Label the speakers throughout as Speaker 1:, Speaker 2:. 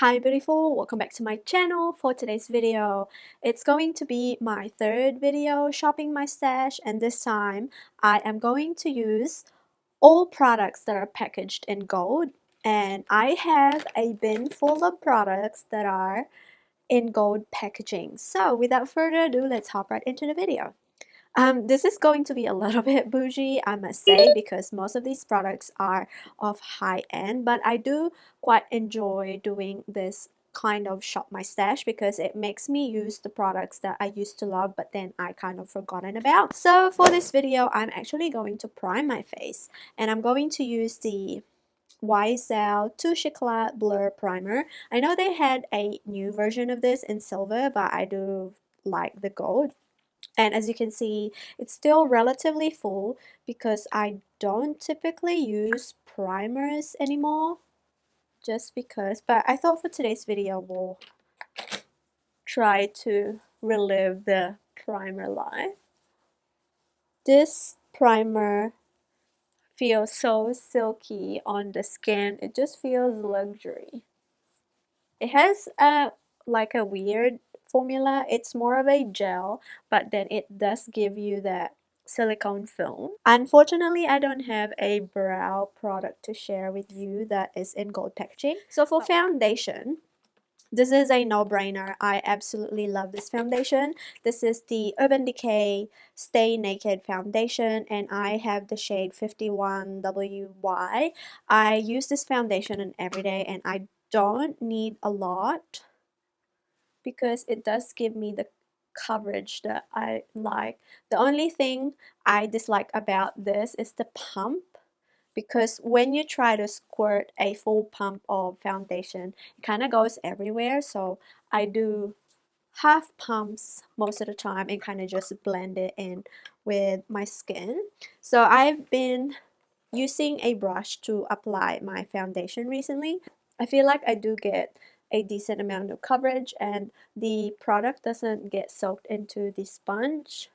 Speaker 1: Hi beautiful, welcome back to my channel. For today's video, it's going to be my third video shopping my stash, and this time I am going to use all products that are packaged in gold, and I have a bin full of products that are in gold packaging. So without further ado, let's hop right into the video. This is going to be a little bit bougie, I must say, because most of these products are of high end, but I do quite enjoy doing this kind of shop my stash because it makes me use the products that I used to love but then I kind of forgotten about. So for this video, I'm actually going to prime my face, and I'm going to use the Eyeshadow Touche Éclat Blur Primer. I know they had a new version of this in silver, but I do like the gold. And as you can see, it's still relatively full because I don't typically use primers anymore, just because. But I thought for today's video we'll try to relive the primer life. This primer feels so silky on the skin. It just feels luxury. It has like a weird formula. It's more of a gel, but then it does give you that silicone film. Unfortunately, I don't have a brow product to share with you that is in gold packaging. So for foundation, this is a no-brainer. I absolutely love this foundation. This is the Urban Decay Stay Naked Foundation, and I have the shade 51WY. I use this foundation in everyday, and I don't need a lot because it does give me the coverage that I like. The only thing I dislike about this is the pump, because when you try to squirt a full pump of foundation, it kind of goes everywhere. So I do half pumps most of the time and kind of just blend it in with my skin. So I've been using a brush to apply my foundation recently. I feel like I do get a decent amount of coverage and the product doesn't get soaked into the sponge.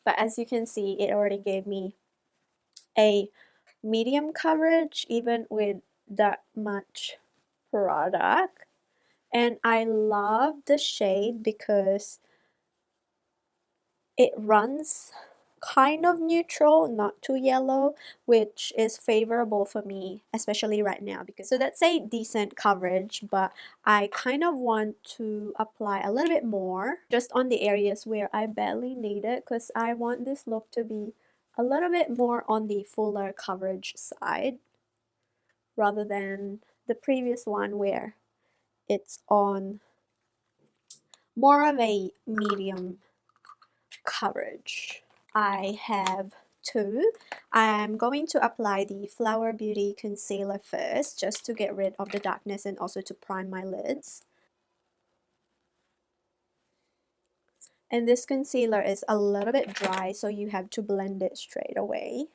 Speaker 1: But as you can see, it already gave me a medium coverage even with that much product. And I love the shade because it runs kind of neutral, not too yellow, which is favorable for me, especially right now. Because so that's a decent coverage, but I kind of want to apply a little bit more just on the areas where I barely need it, because I want this look to be a little bit more on the fuller coverage side rather than the previous one where it's on more of a medium coverage. I have two. I'm going to apply the Flower Beauty concealer first, just to get rid of the darkness and also to prime my lids. And this concealer is a little bit dry, so you have to blend it straight away.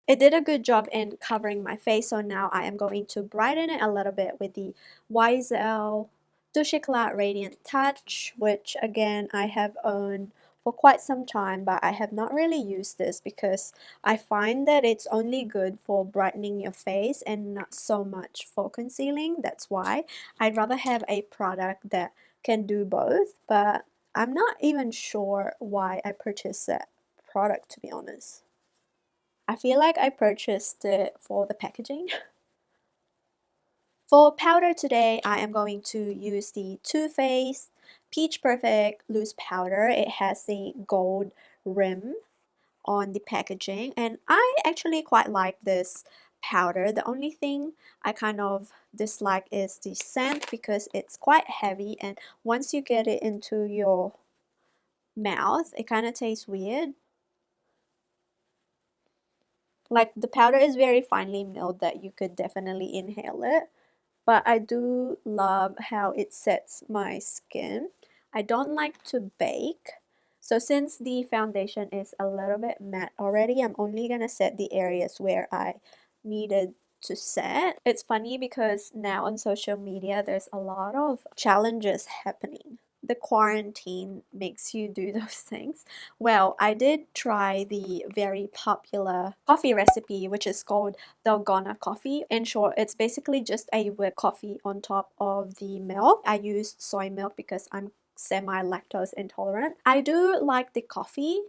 Speaker 1: It did a good job in covering my face, so now I am going to brighten it a little bit with the Eyeshadow Touche Éclat Radiant Touch, which again I have owned for quite some time, but I have not really used this because I find that it's only good for brightening your face and not so much for concealing. That's why I'd rather have a product that can do both, but I'm not even sure why I purchased that product, to be honest. I feel like I purchased it for the packaging. For powder today, I am going to use the Too Faced Peach Perfect Loose Powder. It has the gold rim on the packaging, and I actually quite like this powder. The only thing I kind of dislike is the scent because it's quite heavy, and once you get it into your mouth, it kind of tastes weird. Like, the powder is very finely milled that you could definitely inhale it. But I do love how it sets my skin. I don't like to bake. So since the foundation is a little bit matte already, I'm only going to set the areas where I needed to set. It's funny because now on social media, there's a lot of challenges happening. the quarantine makes you do those things. Well, I did try the very popular coffee recipe, which is called Dalgona coffee. In short, it's basically just a whipped coffee on top of the milk. I used soy milk because I'm semi-lactose intolerant. I do like the coffee,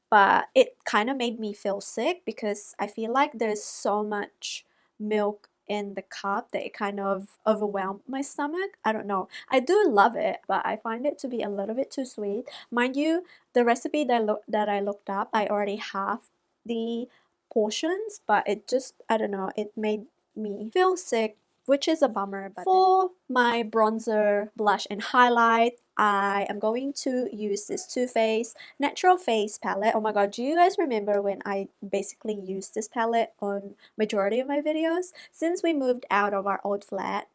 Speaker 1: but it kind of made me feel sick because I feel like there's so much milk in the cup that it kind of overwhelmed my stomach. I don't know. I do love it, but I find it to be a little bit too sweet. Mind you, the recipe that I looked up, I already have the portions, but it just, I don't know, it made me feel sick, which is a bummer. But for my bronzer, blush, and highlight, I am going to use this Too Faced Natural Face palette. Oh my god, do you guys remember when I basically used this palette on majority of my videos? Since we moved out of our old flat,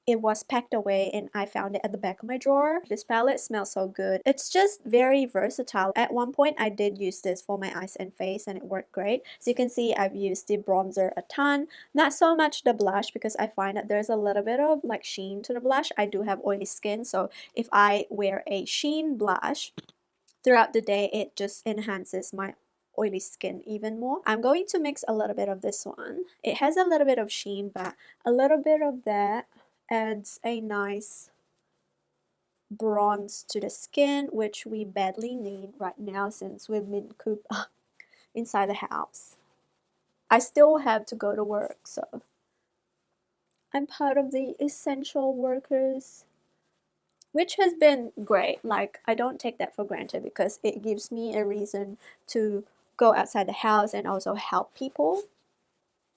Speaker 1: it was packed away and I found it at the back of my drawer. This palette smells so good. It's just very versatile. At one point, I did use this for my eyes and face and it worked great. So you can see I've used the bronzer a ton. Not so much the blush because I find that there's a little bit of like sheen to the blush. I do have oily skin, so if I wear a sheen blush throughout the day, it just enhances my oily skin even more. I'm going to mix a little bit of this one. It has a little bit of sheen, but a little bit of that adds a nice bronze to the skin, which we badly need right now since we've been cooped up inside the house. I still have to go to work, so I'm part of the essential workers, which has been great. Like, I don't take that for granted because it gives me a reason to go outside the house and also help people.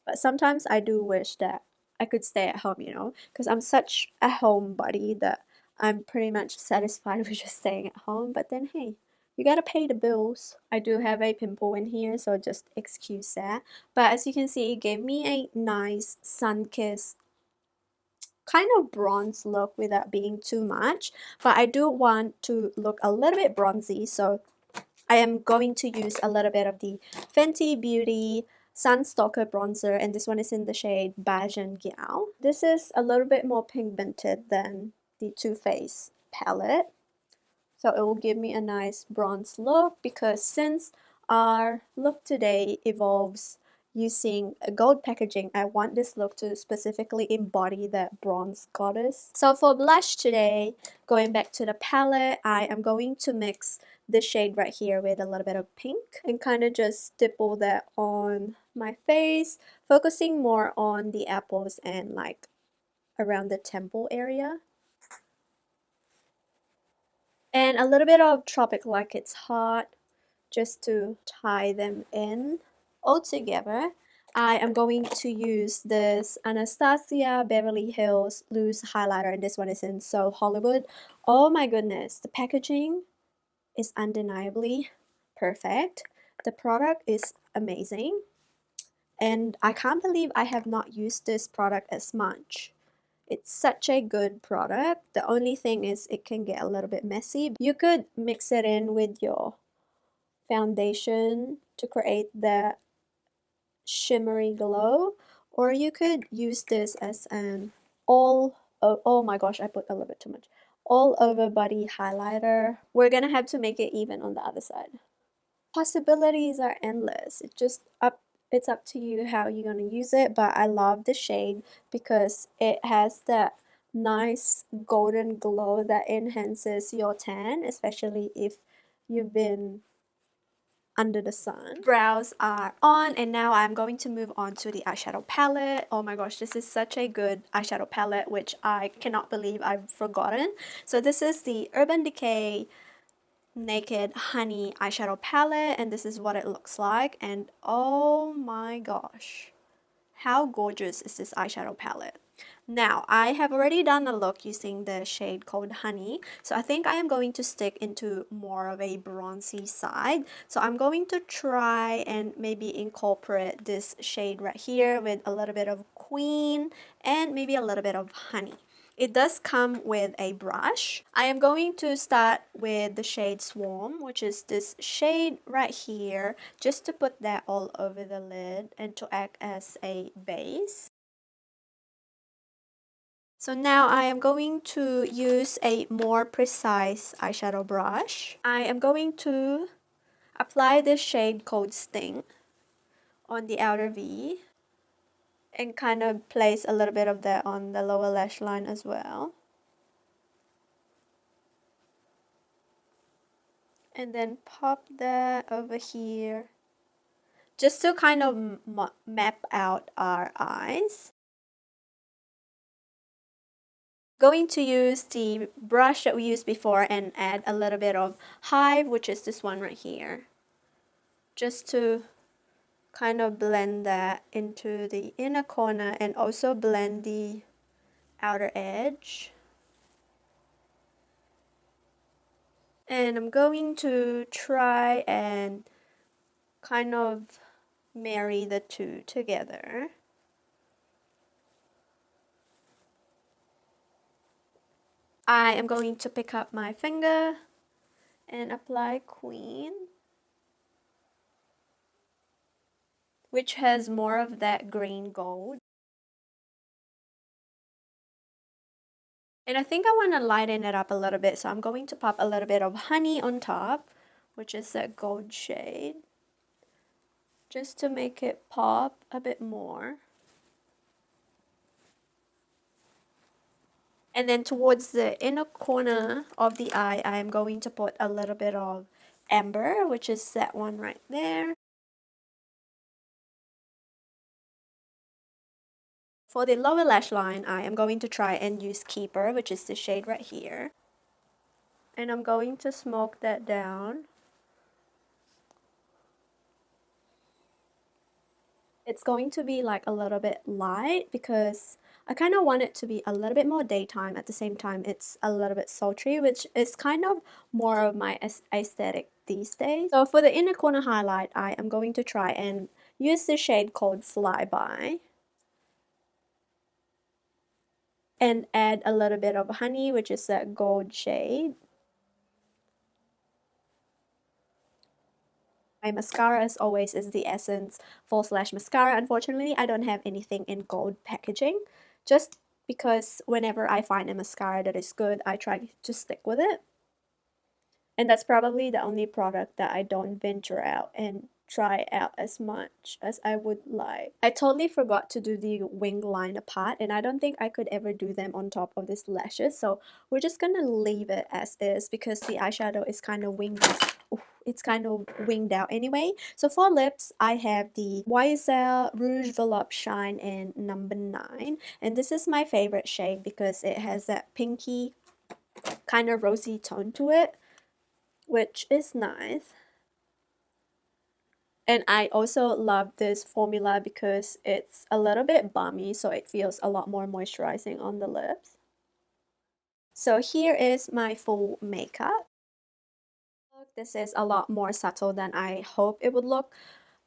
Speaker 1: But sometimes I do wish that I could stay at home, you know, because I'm such a homebody that I'm pretty much satisfied with just staying at home. But then, hey, you gotta pay the bills. I do have a pimple in here, so just excuse that. But as you can see, it gave me a nice sun-kissed kind of bronze look without being too much. But I do want to look a little bit bronzy, so I am going to use a little bit of the Fenty Beauty Sunstalker bronzer, and this one is in the shade Beige and Gyal. This is a little bit more pigmented than the Too Faced palette, so it will give me a nice bronze look because since our look today evolves using a gold packaging, I want this look to specifically embody that bronze goddess. So for blush today, going back to the palette, I am going to mix this shade right here with a little bit of pink and kind of just stipple that on my face, focusing more on the apples and like around the temple area. And a little bit of Tropic Like It's Hot just to tie them in all together. I am going to use this Anastasia Beverly Hills loose highlighter, and this one is in So Hollywood. Oh my goodness, the packaging is undeniably perfect. The product is amazing, and I can't believe I have not used this product as much. It's such a good product. The only thing is it can get a little bit messy. You could mix it in with your foundation to create that shimmery glow, or you could use this as an oh my gosh, I put a little bit too much, all over body highlighter. We're gonna have to make it even on the other side. Possibilities are endless. It's up to you how you're gonna use it, but I love the shade because it has that nice golden glow that enhances your tan, especially if you've been under the sun. Brows are on, and now I'm going to move on to the eyeshadow palette. Oh my gosh, this is such a good eyeshadow palette, which I cannot believe I've forgotten. So this is the Urban Decay Naked Honey eyeshadow palette, and this is what it looks like. And oh my gosh, how gorgeous is this eyeshadow palette? Now, I have already done a look using the shade called Honey, so I think I am going to stick into more of a bronzy side. So I'm going to try and maybe incorporate this shade right here with a little bit of Queen and maybe a little bit of Honey. It does come with a brush. I am going to start with the shade Swarm, which is this shade right here, just to put that all over the lid and to act as a base. So now I am going to use a more precise eyeshadow brush. I am going to apply this shade called Sting on the outer V and kind of place a little bit of that on the lower lash line as well. And then pop that over here just to kind of map out our eyes. Going to use the brush that we used before and add a little bit of Hive, which is this one right here, just to kind of blend that into the inner corner and also blend the outer edge. And I'm going to try and kind of marry the two together. I am going to pick up my finger and apply Queen, which has more of that green gold. And I think I want to lighten it up a little bit, so I'm going to pop a little bit of Honey on top, which is that gold shade, just to make it pop a bit more. And then towards the inner corner of the eye, I am going to put a little bit of Amber, which is that one right there. For the lower lash line, I am going to try and use Keeper, which is the shade right here. And I'm going to smoke that down. It's going to be like a little bit light because I kind of want it to be a little bit more daytime. At the same time, it's a little bit sultry, which is kind of more of my aesthetic these days. So for the inner corner highlight, I am going to try and use the shade called Flyby and add a little bit of Honey, which is that gold shade. My mascara, as always, is the Essence False Lash Mascara. Unfortunately, I don't have anything in gold packaging, just because whenever I find a mascara that is good, I try to stick with it. And that's probably the only product that I don't venture out and try out as much as I would like. I totally forgot to do the wing liner part, and I don't think I could ever do them on top of these lashes, so we're just gonna leave it as is because the eyeshadow is kind of winged. It's kind of winged out anyway. So for lips, I have the YSL Rouge Volupte Shine in number 9, and this is my favorite shade because it has that pinky kind of rosy tone to it, which is nice. And I also love this formula because it's a little bit balmy, so it feels a lot more moisturizing on the lips. So here is my full makeup. This is a lot more subtle than I hope it would look,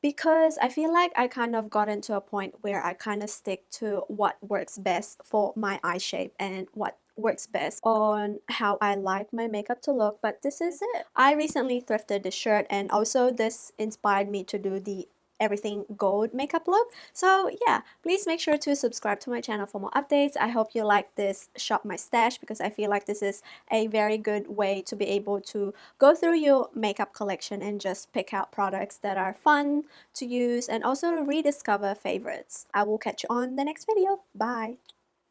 Speaker 1: because I feel like I kind of got into a point where I kind of stick to what works best for my eye shape and what works best on how I like my makeup to look, but this is it. I recently thrifted this shirt, and also this inspired me to do the everything gold makeup look. So yeah, please make sure to subscribe to my channel for more updates. I hope you like this Shop My Stash because I feel like this is a very good way to be able to go through your makeup collection and just pick out products that are fun to use and also rediscover favorites. I will catch you on the next video. Bye!